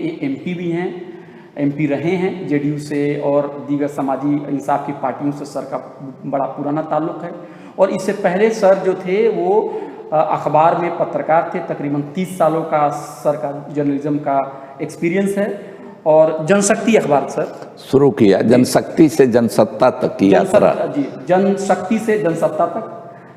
ये एमपी भी हैं, एमपी रहे हैं जेडीयू से और दीगर समाजी इंसाफ की पार्टियों से सर का बड़ा पुराना ताल्लुक़ है। और इससे पहले सर जो थे वो अखबार में पत्रकार थे, तकरीबन 30 सालों का सर का जर्नलिज्म का एक्सपीरियंस है। और जनशक्ति अखबार सर शुरू किया, जनशक्ति से जनसत्ता तक की यात्रा। जी, जनशक्ति से जनसत्ता तक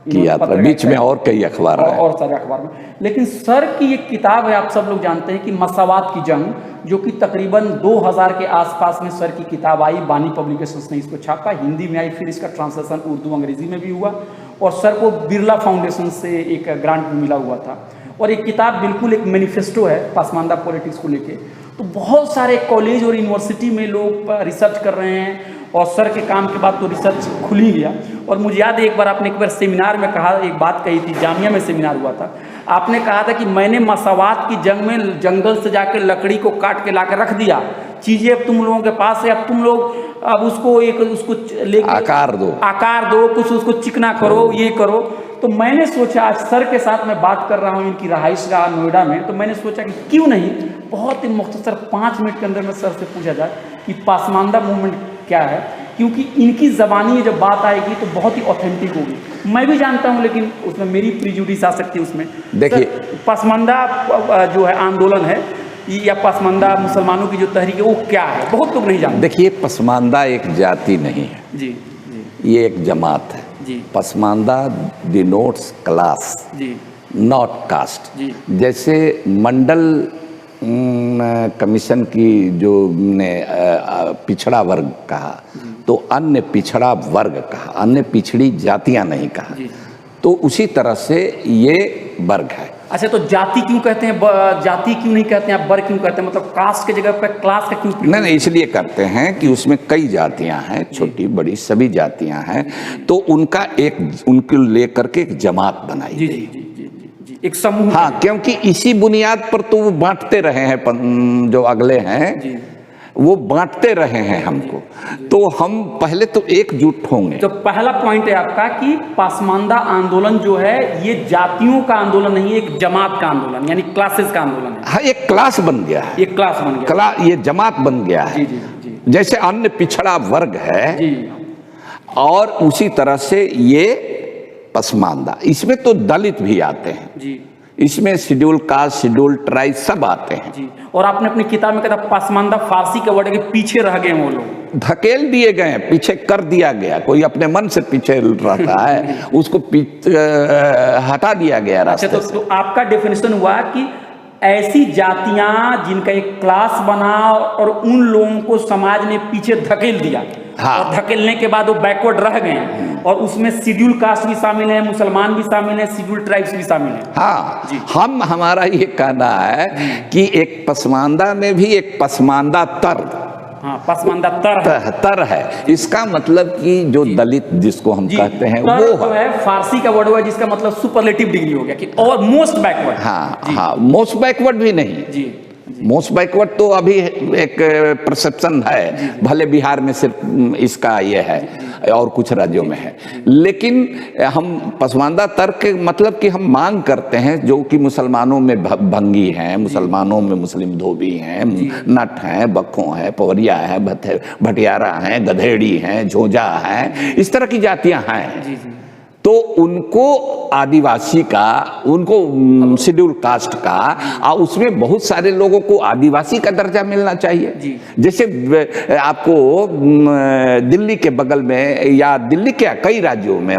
की यात्रा, बीच में और कई अखबार और सारे अखबार में। लेकिन सर की एक किताब है, आप सब लोग जानते हैं कि मसावात की जंग, जो कि तकरीबन 2000 के आसपास में सर की किताब आई, बानी पब्लिकेशंस ने इसको छापा, हिंदी में आई, फिर इसका ट्रांसलेशन उर्दू अंग्रेजी में भी हुआ और सर को बिरला फाउंडेशन से एक ग्रांट भी मिला हुआ था। और एक किताब बिल्कुल एक मैनिफेस्टो है पासमानदा पॉलिटिक्स को लेके। तो बहुत सारे कॉलेज और यूनिवर्सिटी में लोग रिसर्च कर रहे हैं और सर के काम के बाद तो रिसर्च खुल ही गया। और मुझे याद है एक बार आपने एक बार सेमिनार में कहा, एक बात कही थी, जामिया में सेमिनार हुआ था, आपने कहा था कि मैंने मसावात की जंग में जंगल से जाकर लकड़ी को काट के लाकर रख दिया, चीज़ें अब तुम लोगों के पास है, अब तुम लोग अब उसको लेकर आकार दो, कुछ उसको चिकना करो, ये करो। तो मैंने सोचा, आज सर के साथ मैं बात कर रहा हूँ इनकी रहाइशगाह नोएडा में, तो मैंने सोचा कि क्यों नहीं बहुत ही मुख्तसर 5 मिनट के अंदर में सर से पूछा जाए कि पासमानदा मूवमेंट क्या है, क्योंकि इनकी ज़बानी जब बात आएगी तो बहुत ही ऑथेंटिक होगी। मैं भी जानता हूँ लेकिन उसमें मेरी प्रीजुडिस आ सकती है उसमें। देखिए, पासमानदा जो है आंदोलन है या पासमानदा मुसलमानों की जो तहरीक है वो क्या है, बहुत लोग नहीं जानते। देखिए, पसमानदा एक जाति नहीं है जी, ये एक जमात है जी। पसमानदा डिनोट्स क्लास जी, नॉट कास्ट जी। जैसे मंडल कमीशन की जो ने पिछड़ा वर्ग कहा तो अन्य पिछड़ा वर्ग कहा, अन्य पिछड़ी जातियां नहीं कहा, तो उसी तरह से ये वर्ग है। अच्छा, तो जाति क्यों कहते हैं, जाति क्यों नहीं कहते हैं, वर्ग क्यों कहते हैं, मतलब कास्ट के जगह पर क्लास का क्यों? नहीं, इसलिए करते हैं कि उसमें कई जातियां हैं, छोटी बड़ी सभी जातियां हैं, तो उनका उनको लेकर के एक जमात बनाई गई, एक समूह। हाँ, क्योंकि इसी बुनियाद पर तो वो बांटते रहे हैं, जो अगले हैं वो बांटते रहे हैं हमको, तो हम पहले तो एकजुट होंगे। तो पहला पॉइंट है आपका कि पासमानदा आंदोलन जो है ये जातियों का आंदोलन नहीं है, एक जमात का आंदोलन, यानी क्लासेस का आंदोलन है। हाँ, एक क्लास बन गया है, एक क्लास बन गया, ये जमात बन गया है। जी, जी। जैसे अन्य पिछड़ा वर्ग है जी। और उसी तरह से ये पसमानदा, इसमें तो दलित भी आते हैं जी, इसमें शेड्यूल कास्ट, शेड्यूल ट्राइब सब आते हैं जी। और आपने अपनी किताब में कहा पासमानदा फारसी का वर्ड है कि पीछे रह गए वो लोग, धकेल दिए गए, पीछे कर दिया गया, कोई अपने मन से पीछे रहता है उसको हटा दिया गया रास्ते से। तो आपका डेफिनेशन हुआ कि ऐसी जातियां जिनका एक क्लास बना और उन लोगों को समाज ने पीछे धकेल दिया। हाँ। और धकेलने के बाद वो बैकवर्ड रह गए और उसमें शेड्यूल कास्ट भी शामिल है, मुसलमान भी शामिल है, शेड्यूल ट्राइब्स भी शामिल है। हाँ जी। हमारा ये कहना है कि एक पसमानदा में भी एक पसमानदा तर, हाँ, पसमानदा तर है। इसका मतलब कि जो दलित जिसको हम कहते हैं वो है, फारसी का वर्ड हुआ जिसका मतलब सुपरलेटिव डिग्री हो गया कि और मोस्ट बैकवर्ड। हाँ हाँ, मोस्ट बैकवर्ड भी नहीं जी, मोस्ट बैकवर्ड तो अभी एक परसेप्शन है, भले बिहार में सिर्फ इसका ये है और कुछ राज्यों में है, लेकिन हम पसमानदा तर्क के मतलब कि हम मांग करते हैं जो कि मुसलमानों में भंगी हैं, मुसलमानों में मुस्लिम धोबी हैं, नट हैं, बक्खों हैं, पवरिया है, भटियारा हैं, गधेड़ी हैं, झोजा हैं, इस तरह की जातियां हैं। तो उनको आदिवासी का, उनको शेड्यूल कास्ट का, और उसमें बहुत सारे लोगों को आदिवासी का दर्जा मिलना चाहिए। जैसे आपको दिल्ली के बगल में या दिल्ली के कई राज्यों में,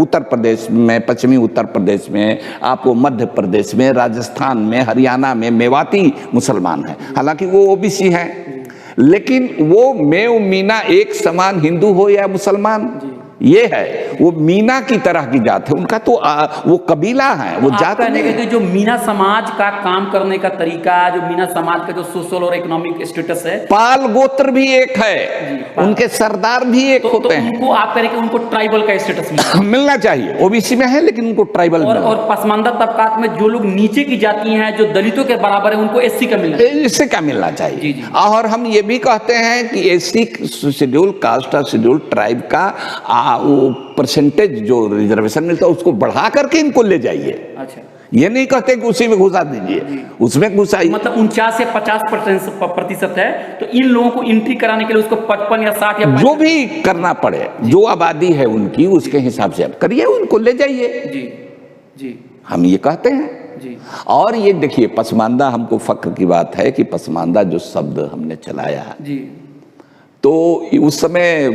उत्तर प्रदेश में, पश्चिमी उत्तर प्रदेश में, आपको मध्य प्रदेश में, राजस्थान में, हरियाणा में मेवाती मुसलमान हैं, हालांकि वो ओबीसी हैं, लेकिन वो मेव मीना एक समान हिंदू हो या मुसलमान, ये है वो मीना की तरह की जात है, उनका तो वो कबीला है, वो जात नहीं है। जो मीना समाज का काम करने का तरीका, जो मीना समाज का जो सोशल और इकोनॉमिक स्टेटस है, पाल गोत्र भी एक है, उनके सरदार भी एक होते हैं, उनको आप करें कि उनको ट्राइबल का स्टेटस मिलना चाहिए। ओबीसी में है लेकिन उनको ट्राइबल और पसमानदा तबकात में जो लोग नीचे की जाति हैं, जो दलितों के बराबर है, उनको एससी का मिलना चाहिए, एससी का मिलना चाहिए। और हम ये भी कहते हैं कि एससी, शेड्यूल कास्ट और शेड्यूल ट्राइब का वो परसेंटेज जो रिजर्वेशन मिलता है उसको बढ़ा करके इनको ले जाइए। अच्छा, ये नहीं कहते कि उसी में घुसा दीजिए, उसमें घुसाइए। मतलब 49 से 50% है, तो इन लोगों को एंट्री कराने के लिए उसको 55 या 60 या जो भी करना पड़े, जो आबादी है उनकी उसके हिसाब से आप करिए, उनको ले जाइए। जी जी, हम ये कहते हैं जी। और ये देखिए पसमानदा, हमको फक्र की बात है कि पसमानदा जो शब्द हमने चलाया जी, तो उस समय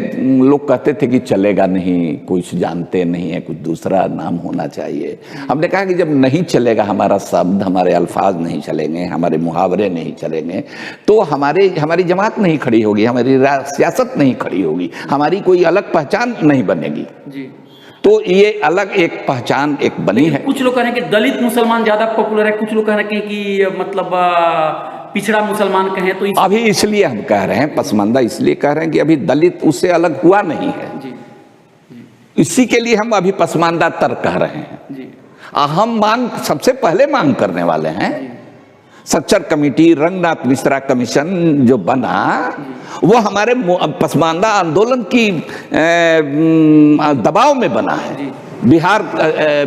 लोग कहते थे कि चलेगा नहीं, कुछ जानते नहीं है, कुछ दूसरा नाम होना चाहिए। हमने कहा कि जब नहीं चलेगा हमारा शब्द, हमारे अल्फाज नहीं चलेंगे, हमारे मुहावरे नहीं चलेंगे, तो हमारी जमात नहीं खड़ी होगी, हमारी सियासत नहीं खड़ी होगी, हमारी कोई अलग पहचान नहीं बनेगी। जी। तो ये अलग एक पहचान एक बनी है। कुछ लोग कह रहे हैं कि दलित मुसलमान ज्यादा पॉपुलर है, कुछ लोग कह रहे हैं कि मतलब पिछड़ा मुसलमान कहें तो अभी इसलिए हम कह रहे हैं पसमानदा, इसलिए कह रहे हैं कि अभी दलित उससे अलग हुआ नहीं है। जी, इसी के लिए हम अभी पसमानदा तर कह रहे हैं। जी, हम सबसे पहले मांग करने वाले हैं। सच्चर कमेटी, रंगनाथ मिश्रा कमीशन जो बना, वो हमारे पसमानदा आंदोलन की दबाव में बना है। बिहार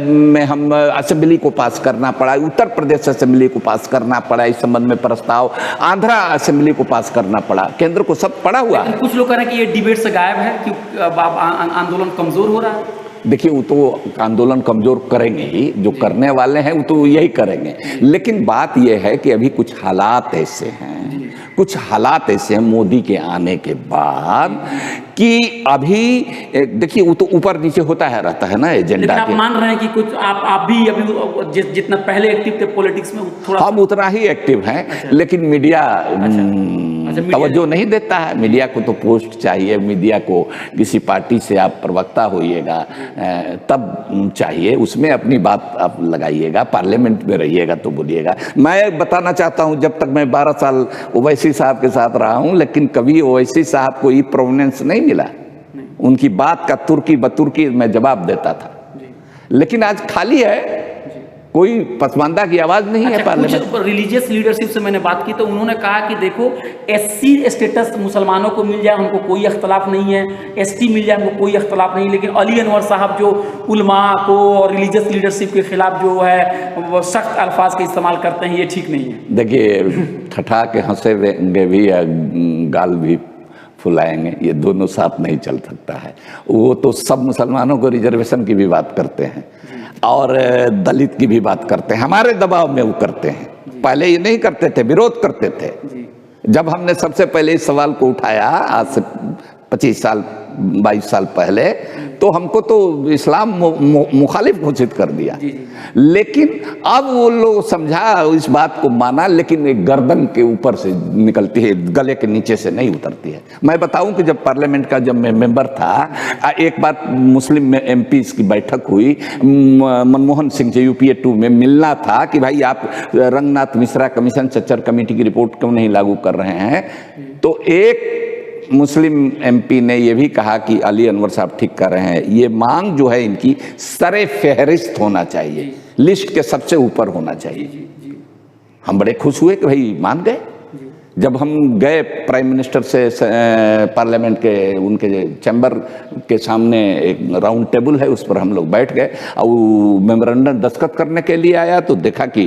में हम असेंबली को पास करना पड़ा, उत्तर प्रदेश असेंबली को पास करना पड़ा, इस संबंध में प्रस्ताव आंध्रा असेंबली को पास करना पड़ा, केंद्र को सब पड़ा हुआ है। कुछ लोग कह रहे हैं कि ये डिबेट से गायब है, कि आंदोलन कमजोर हो रहा है। देखिए वो तो आंदोलन कमजोर करेंगे ही, जो करने वाले हैं वो तो यही करेंगे, लेकिन बात यह है कि अभी कुछ हालात ऐसे हैं, कुछ हालात ऐसे हैं मोदी के आने के बाद कि अभी देखिए वो तो ऊपर नीचे होता है रहता है ना एजेंडा। आप मान रहे हैं कि कुछ आप भी अभी जितना पहले एक्टिव थे पॉलिटिक्स में थोड़ा हम उतना ही एक्टिव हैं। अच्छा। लेकिन मीडिया तवज्जो नहीं देता है। मीडिया को तो पोस्ट चाहिए, मीडिया को किसी पार्टी से आप प्रवक्ता होइएगा तब चाहिए, उसमें अपनी बात आप लगाइएगा, पार्लियामेंट में रहिएगा तो बोलिएगा। मैं बताना चाहता हूं, जब तक मैं 12 साल ओवैसी साहब के साथ रहा हूं, लेकिन कभी ओवैसी साहब को ये प्रोमिनेंस नहीं मिला। उनकी बात का तुर्की बतुर्की मैं जवाब देता था, लेकिन आज खाली है, कोई पसमानदा की आवाज नहीं है पार्लियामेंट। कुछ रिलीजियस लीडरशिप से मैंने बात की तो उन्होंने कहा कि देखो एससी स्टेटस मुसलमानों को मिल जाए हमको कोई अख्तलाफ नहीं है, एसटी मिल जाए हमको कोई अख्तलाफ नहीं, लेकिन अली अनवर साहब जो उलमा को और रिलीजियस लीडरशिप के खिलाफ जो है वो सख्त अल्फाज का इस्तेमाल करते हैं, ये ठीक नहीं है। देखिए ठठा के हंसेंगे भी या गाल भी फुलाएंगे, ये दोनों साथ नहीं चल सकता है। वो तो सब मुसलमानों को रिजर्वेशन की भी बात करते हैं और दलित की भी बात करते हैं, हमारे दबाव में वो करते हैं। पहले ये नहीं करते थे, विरोध करते थे। जब हमने सबसे पहले इस सवाल को उठाया आज से 25 साल 22 साल पहले, तो हमको तो इस्लाम मुखालिफ घोषित कर दिया। लेकिन अब वो लोग समझा, इस बात को माना, लेकिन एक गर्दन के ऊपर से निकलती है, गले के नीचे से नहीं उतरती है। मैं बताऊं कि जब पार्लियामेंट का जब मैं मेंबर था, एक बार मुस्लिम एमपी की बैठक हुई, मनमोहन सिंह से यूपीए 2 में मिलना था कि भाई आप रंगनाथ मिश्रा कमीशन सच्चर कमेटी की रिपोर्ट क्यों नहीं लागू कर रहे हैं। तो एक मुस्लिम एमपी ने यह भी कहा कि अली अनवर साहब ठीक कर रहे हैं, ये मांग जो है इनकी सरे फहरिस्त होना चाहिए, लिस्ट के सबसे ऊपर होना चाहिए। हम बड़े खुश हुए कि भाई मान गए। जब हम गए प्राइम मिनिस्टर से पार्लियामेंट के उनके चैम्बर के सामने एक राउंड टेबल है, उस पर हम लोग बैठ गए और मेमोरेंडम दस्तखत करने के लिए आया तो देखा कि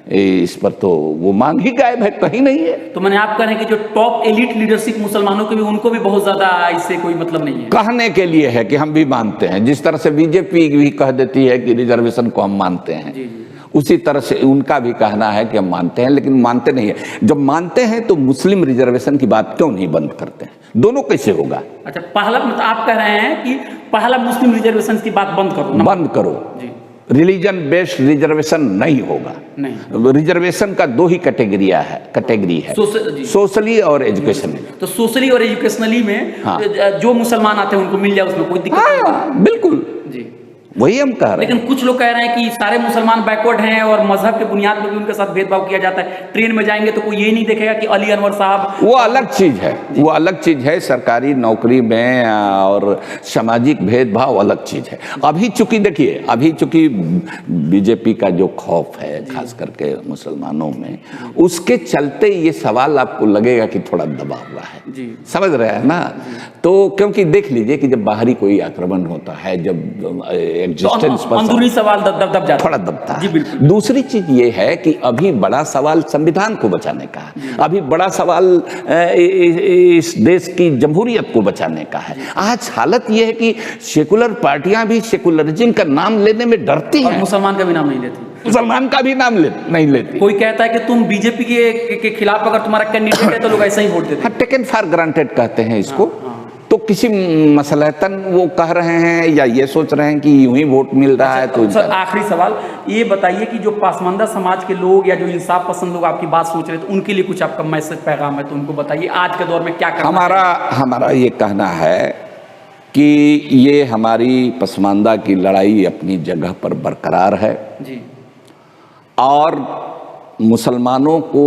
इस पर तो वो मांग ही गायब है, कहीं नहीं है। तो मैंने आप कह रहे हैं कि जो टॉप एलिट लीडरशिप मुसलमानों के भी, उनको भी बहुत ज्यादा इससे कोई मतलब नहीं है। कहने के लिए है कि हम भी मानते हैं, जिस तरह से बीजेपी भी कह देती है कि रिजर्वेशन को हम मानते हैं, उसी तरह से उनका भी कहना है कि हम मानते हैं, लेकिन मानते नहीं है। जब मानते हैं तो मुस्लिम रिजर्वेशन की बात क्यों नहीं बंद करते हैं? दोनों कैसे होगा? अच्छा, पहला मतलब आप कह रहे हैं कि पहला मुस्लिम रिजर्वेशन की बात बंद करो, बंद करो। रिलीजन बेस्ड रिजर्वेशन नहीं होगा। नहीं। रिजर्वेशन का 2 ही कैटेगरी है, सोशली और एजुकेशनली। तो सोशली और एजुकेशनली में हाँ। जो मुसलमान आते हैं उनको मिल जाए, उसमें कोई दिक्कत नहीं। बिल्कुल जी, वही हम कह रहे हैं। लेकिन कुछ लोग कह रहे हैं कि सारे मुसलमान बैकवर्ड हैं और मजहब के बुनियाद पर भी उनके साथ भेदभाव किया जाता है। ट्रेन में जाएंगे तो कोई ये नहीं देखेगा कि अली अनवर साहब, वो अलग चीज है, वो अलग चीज है। सरकारी नौकरी में और सामाजिक भेदभाव अलग चीज है। अभी चूंकि देखिए, अभी चूंकि बीजेपी का जो खौफ है खास करके मुसलमानों में, उसके चलते ये सवाल आपको लगेगा कि थोड़ा दबा हुआ है, समझ रहे हैं ना? तो क्योंकि देख लीजिए कि जब बाहरी कोई आक्रमण होता है, जब एग्जिस्टेंस पर अंदरूनी सवाल दब जाता थोड़ा दबता जी, है। बिल्कुल। दूसरी चीज ये है कि अभी बड़ा सवाल संविधान को बचाने का है, अभी बड़ा सवाल इस देश की जमहूरियत को बचाने का है। आज हालत ये है कि सेकुलर पार्टियां भी सेकुलरिज्म का नाम लेने में डरती और हैं, मुसलमान का भी नाम नहीं लेती, मुसलमान का भी नाम नहीं लेती। कोई कहता है कि तुम बीजेपी के खिलाफ अगर तुम्हारा कैंडिडेट है तो लोग ऐसा ही वोट देते हैं। हाँ, टेकन फॉर ग्रांटेड कहते हैं इसको। तो किसी मसलहतन वो कह रहे हैं या ये सोच रहे हैं कि यूं ही वोट मिल रहा है। तो सर आखिरी सवाल ये बताइए कि जो पासमानदा समाज के लोग या जो इंसाफ पसंद लोग आपकी बात सोच रहे थे, उनके लिए कुछ आपका मैसेज पैगाम है तो उनको बताइए आज के दौर में क्या करना हमारा ये कहना है कि ये हमारी पसमानदा की लड़ाई अपनी जगह पर बरकरार है जी, और मुसलमानों को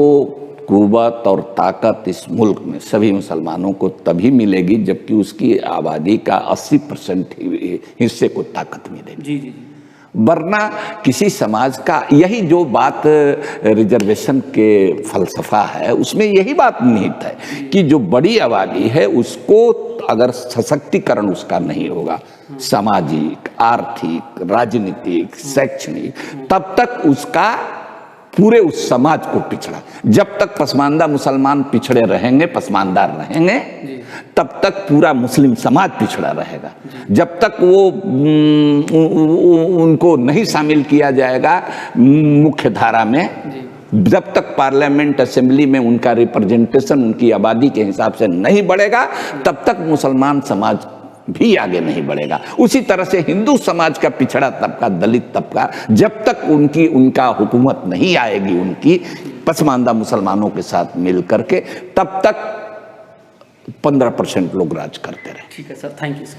कुव्वत और ताकत इस मुल्क में सभी मुसलमानों को तभी मिलेगी जबकि उसकी आबादी का 80% हिस्से को ताकत मिलेगी। जी जी जी, वरना किसी समाज का, यही जो बात रिजर्वेशन के फलसफा है उसमें यही बात निहित है कि जो बड़ी आबादी है उसको अगर सशक्तिकरण उसका नहीं होगा, सामाजिक, आर्थिक, राजनीतिक, शैक्षणिक, तब तक उसका पूरे उस समाज को पिछड़ा, जब तक पसमानदा मुसलमान पिछड़े रहेंगे, पसमानदार रहेंगे, तब तक पूरा मुस्लिम समाज पिछड़ा रहेगा। जब तक वो उनको नहीं शामिल किया जाएगा मुख्य धारा में, जब तक पार्लियामेंट असेंबली में उनका रिप्रेजेंटेशन उनकी आबादी के हिसाब से नहीं बढ़ेगा, तब तक मुसलमान समाज भी आगे नहीं बढ़ेगा। उसी तरह से हिंदू समाज का पिछड़ा तबका, दलित तबका, जब तक उनका हुकूमत नहीं आएगी उनकी पसमानदा मुसलमानों के साथ मिल करके, तब तक 15% लोग राज करते रहे। ठीक है सर, थैंक यू सर।